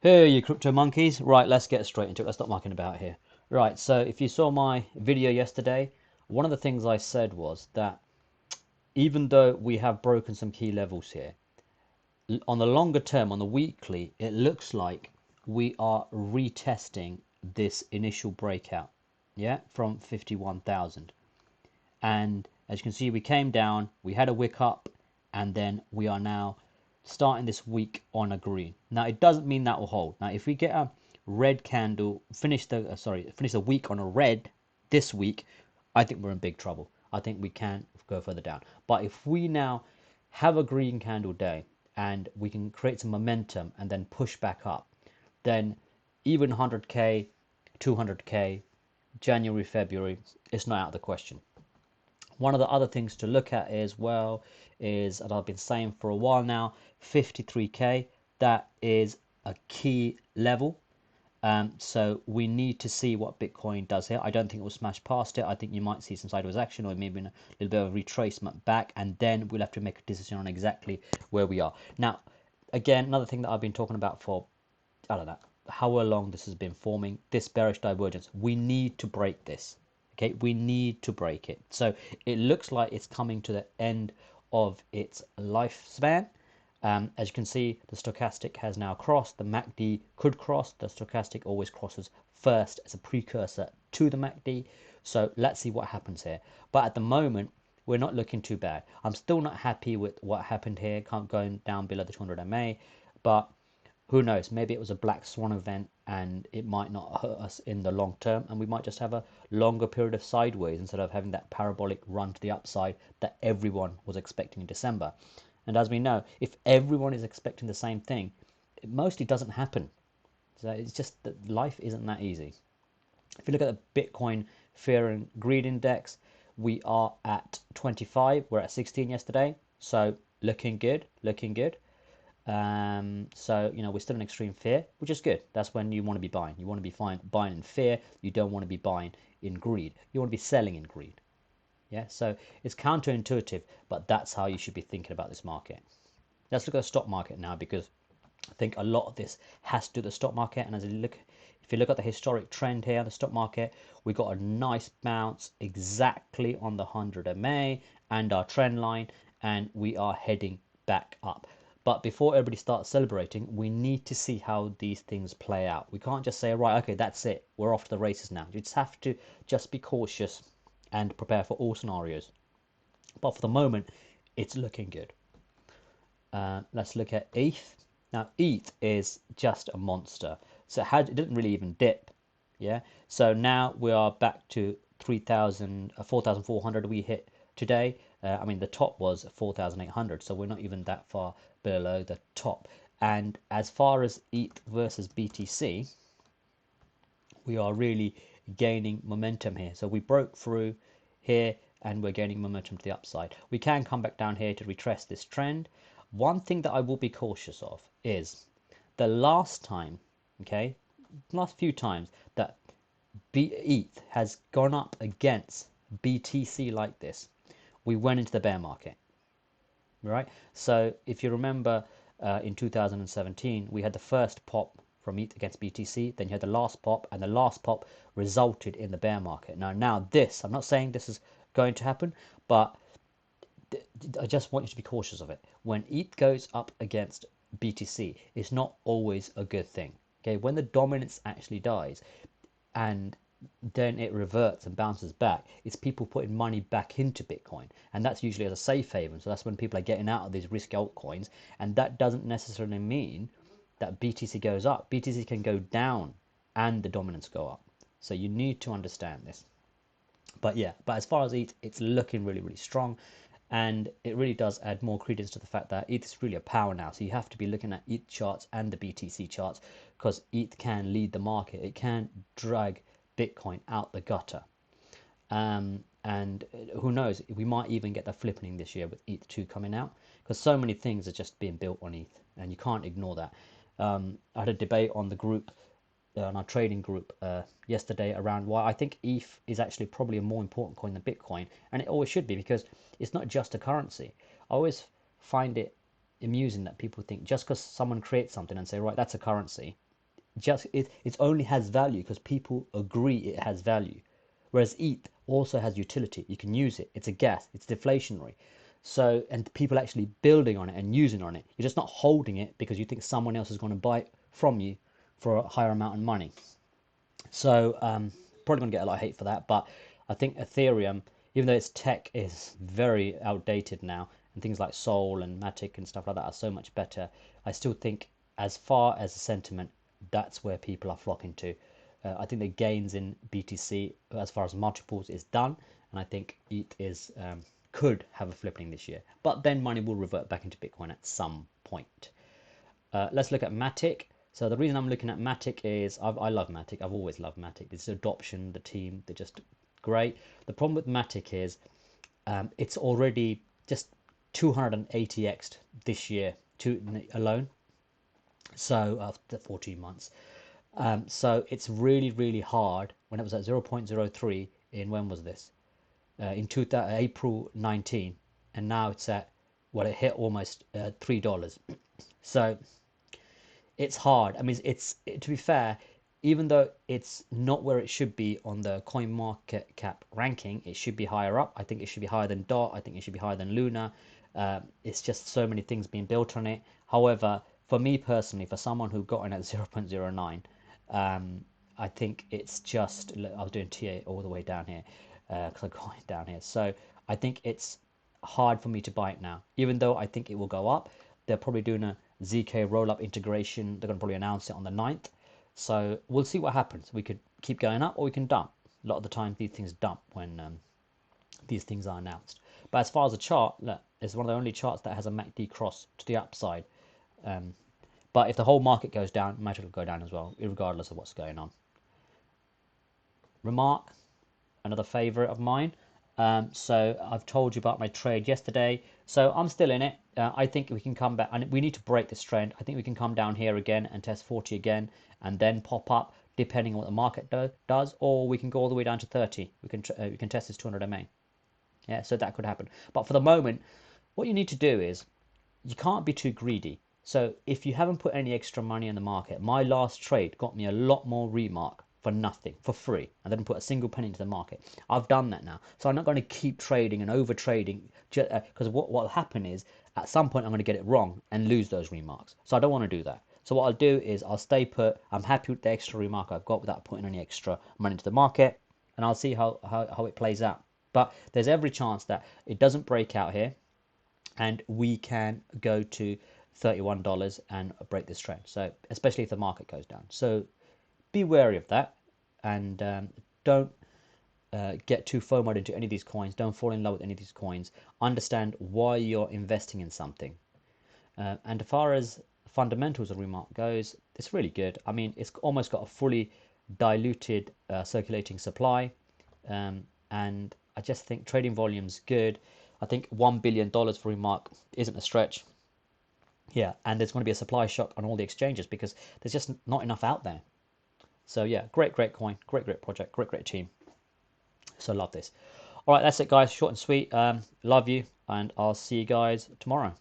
Hey, you crypto monkeys. Right, let's get straight into it. Let's stop mucking about here. Right, so if you saw my video yesterday, one of the things I said was that even though we have broken some key levels here, on the longer term, on the weekly, it looks like we are retesting this initial breakout, yeah, from 51,000. And as you can see, we came down, we had a wick up, and then we are now starting this week on a green. Now it doesn't mean that will hold. Now if we get a red candle, finish the week on a red this week, I think we're in big trouble. I think we can go further down. But if we now have a green candle day and we can create some momentum and then push back up, then even 100k, 200k, January, February, it's not out of the question. One of the other things to look at as well is, and I've been saying for a while now, 53k, that is a key level. So we need to see what Bitcoin does here. I don't think it will smash past it. I think you might see some sideways action or maybe a little bit of a retracement back, and then we'll have to make a decision on exactly where we are. Now, again, another thing that I've been talking about for, I don't know, how long this has been forming, this bearish divergence. We need to break this. Okay, we need to break it. So it looks like it's coming to the end of its lifespan. As you can see, the stochastic has now crossed. The MACD could cross. The stochastic always crosses first as a precursor to the MACD. So let's see what happens here. But at the moment, we're not looking too bad. I'm still not happy with what happened here. Can't go down below the 200 MA, but who knows? Maybe it was a black swan event and it might not hurt us in the long term, and we might just have a longer period of sideways instead of having that parabolic run to the upside that everyone was expecting in December. And as we know, if everyone is expecting the same thing, it mostly doesn't happen. So it's just that life isn't that easy. If you look at the Bitcoin Fear and Greed Index, we are at 25. We're at 16 yesterday. So looking good, looking good. So we're still in extreme fear, which is good. That's when you want to be buying. You want to be buying in fear. You don't want to be buying in greed. You want to be selling in greed. Yeah, so it's counterintuitive, but that's how you should be thinking about this market. Let's look at the stock market now, because I think a lot of this has to do with the stock market. And if you look at the historic trend here, the stock market, we got a nice bounce exactly on the 100 MA and our trend line, and we are heading back up. But before everybody starts celebrating, we need to see how these things play out. We can't just say, right, okay, that's it, we're off to the races now. You just have to just be cautious and prepare for all scenarios. But for the moment, it's looking good. Let's look at ETH. Now, ETH is just a monster. So it didn't really even dip. Yeah. So now we are back to 3,000, 4,400 we hit today. I mean, the top was 4,800. So we're not even that far below the top. And as far as ETH versus BTC, we are really gaining momentum here. So we broke through here and we're gaining momentum to the upside. We can come back down here to retrace this trend. One thing that I will be cautious of is the last time, okay, last few times that ETH has gone up against BTC like this, we went into the bear market, right? So if you remember, in 2017, we had the first pop from ETH against BTC, then you had the last pop, and the last pop resulted in the bear market. Now this, I'm not saying this is going to happen, but I just want you to be cautious of it. When ETH goes up against BTC, it's not always a good thing. Okay, when the dominance actually dies and then it reverts and bounces back, it's people putting money back into Bitcoin, and that's usually as a safe haven. So that's when people are getting out of these risky altcoins, and that doesn't necessarily mean that BTC goes up. BTC can go down and the dominance go up. So you need to understand this. But yeah, but as far as ETH, it's looking really, really strong. And it really does add more credence to the fact that ETH is really a power now. So you have to be looking at ETH charts and the BTC charts, because ETH can lead the market. It can drag Bitcoin out the gutter. And who knows, we might even get the flippening this year with ETH2 coming out, because so many things are just being built on ETH, and you can't ignore that. I had a debate on the group, on our trading group yesterday, around why I think ETH is actually probably a more important coin than Bitcoin, and it always should be, because it's not just a currency. I always find it amusing that people think just because someone creates something and say, right, that's a currency, just it only has value because people agree it has value. Whereas ETH also has utility. You can use it. It's a gas. It's deflationary. So, and people actually building on it and using on it. You're just not holding it because you think someone else is going to buy it from you for a higher amount of money. So, probably going to get a lot of hate for that. But I think Ethereum, even though its tech is very outdated now, and things like Sol and Matic and stuff like that are so much better, I still think, as far as the sentiment, that's where people are flocking to. I think the gains in BTC, as far as multiples, is done, and I think ETH is could have a flipping this year. But then money will revert back into Bitcoin at some point. Let's look at MATIC. So the reason I'm looking at MATIC is I love MATIC. I've always loved MATIC. This adoption, the team, they're just great. The problem with MATIC is it's already just 280x this year alone. So after 14 months. So it's really hard when it was at 0.03 in, when was this? In April 19, and now it's at, well, it hit almost $3. So it's hard. I mean, to be fair, even though it's not where it should be on the coin market cap ranking, it should be higher up. I think it should be higher than DOT. I think it should be higher than Luna. It's just so many things being built on it. However, for me personally, for someone who got in at 0.09, I think it's just, I was doing TA all the way down here because I got it down here. So I think it's hard for me to buy it now, even though I think it will go up. They're probably doing a ZK roll-up integration. They're going to probably announce it on the 9th. So we'll see what happens. We could keep going up or we can dump. A lot of the time these things dump when these things are announced. But as far as the chart, look, it's one of the only charts that has a MACD cross to the upside. But if the whole market goes down, MATIC will go down as well, regardless of what's going on. RMRK, another favorite of mine. So I've told you about my trade yesterday. So I'm still in it. I think we can come back, and we need to break this trend. I think we can come down here again and test 40 again, and then pop up, depending on what the market does, or we can go all the way down to 30. We can test this 200 MA. Yeah, so that could happen. But for the moment, what you need to do is you can't be too greedy. So if you haven't put any extra money in the market, my last trade got me a lot more remark for nothing, for free. I didn't put a single penny into the market. I've done that now. So I'm not going to keep trading and over trading, because what will happen is at some point I'm going to get it wrong and lose those remarks. So I don't want to do that. So what I'll do is I'll stay put. I'm happy with the extra remark I've got without putting any extra money into the market, and I'll see how it plays out. But there's every chance that it doesn't break out here and we can go to $31 and break this trend. So especially if the market goes down. So be wary of that, and don't get too FOMO'd into any of these coins. Don't fall in love with any of these coins. Understand why you're investing in something. And as far as fundamentals of RMRK goes, it's really good. I mean, it's almost got a fully diluted circulating supply, and I just think trading volume's good. I think $1 billion for RMRK isn't a stretch. Yeah, and there's going to be a supply shock on all the exchanges because there's just not enough out there. So yeah, great coin, great project, great team. So love this. All right, that's it, guys. Short and sweet. Love you, and I'll see you guys tomorrow.